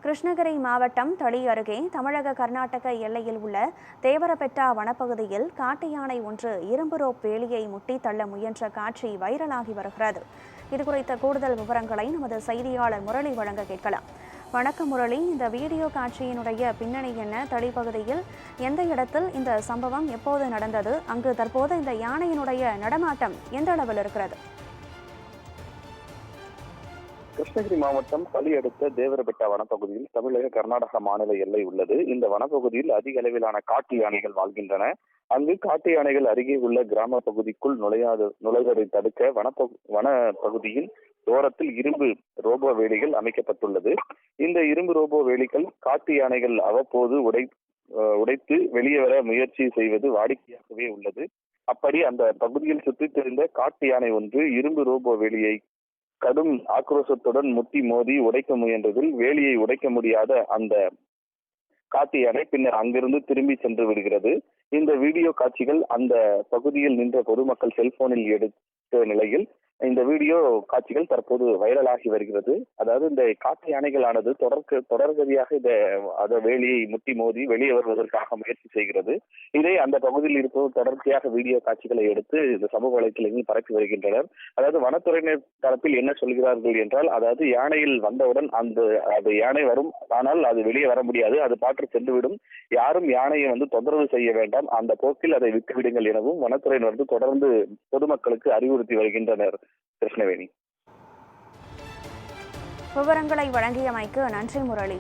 கிருஷ்ணகிரி மாவட்டம் தளி அருகே தமிழக கர்நாடக எல்லையில் உள்ள தேவரபெட்டா வனப்பகுதியில் காட்டு யானை ஒன்று இரும்பு ரோப் வேலியை முட்டி தள்ள முயன்ற காட்சி வைரலாகி வருகிறது. இதுகுறித்த கூடுதல் விவரங்களை நமது செய்தியாளர் முரளி வழங்க கேட்கலாம். வணக்கம் முரளி, இந்த வீடியோ காட்சியினுடைய பின்னணி என்ன? தளி பகுதியில் எந்த இடத்தில் இந்த சம்பவம் எப்போது நடந்தது? அங்கு தற்போது இந்த யானையினுடைய நடமாட்டம் எந்த அளவில் இருக்கிறது? கிருஷ்ணகிரி மாவட்டம் தளி அடுத்த தேவரபெட்டா வனப்பகுதியில் தமிழக கர்நாடக மாநில எல்லை உள்ளது. இந்த வனப்பகுதியில் அதிக அளவிலான காட்டு யானைகள் வாழ்கின்றன. அங்கு காட்டு யானைகள் அருகே உள்ள கிராம பகுதிக்குள் நுழைவதை தடுக்க வனப்பகுதியின் ஓரத்தில் இரும்பு ரோபோ வேலிகள் அமைக்கப்பட்டுள்ளது. இந்த இரும்பு ரோபோ வேலிகள் காட்டு யானைகள் அவ்வப்போது உடைத்து வெளியே வர முயற்சி செய்வது வாடிக்கையாகவே உள்ளது. அப்படி அந்த பகுதியில் சுற்றித் திரிந்த காட்டு யானை ஒன்று இரும்பு ரோபோ வேலியை கடும் ஆக்ரோஷத்துடன் முட்டி மோதி உடைக்க முயன்றதில் வேலியை உடைக்க முடியாத அந்த காட்டு யானை பின்னர் அங்கிருந்து திரும்பி சென்று விடுகிறது. இந்த வீடியோ காட்சிகள் அந்த பகுதியில் நின்ற பொதுமக்கள் செல்போனில் எடுத்த நிலையில் இந்த வீடியோ காட்சிகள் தற்போது வைரலாகி வருகிறது. அதாவது இந்த காட்டு யானைகளானது தொடர்கதியாக இந்த வேலியை முட்டி மோதி வெளியே வருவதற்காக முயற்சி செய்கிறது. இதை அந்த பகுதியில் இருப்பவர் தொடர்ச்சியாக வீடியோ காட்சிகளை எடுத்து இந்த சமூக வலைத்தளங்களில் பரப்பி வருகின்றனர். அதாவது வனத்துறையினர் தரப்பில் என்ன சொல்கிறார்கள் என்றால், அதாவது யானையில் வந்தவுடன் அது யானை வரும், ஆனால் அது வெளியே வர முடியாது, அது பாற்று சென்றுவிடும். யாரும் யானையை தொந்தரவு செய்ய வேண்டாம், அந்த போக்கில் அதை விட்டுவிடுங்கள் எனவும் வனத்துறையினர் தொடர்ந்து பொதுமக்களுக்கு அறிவுறுத்தி வருகின்றனர். கிருஷ்ணவேணி, விவரங்களை வழங்கியமைக்கு நன்றி முரளி.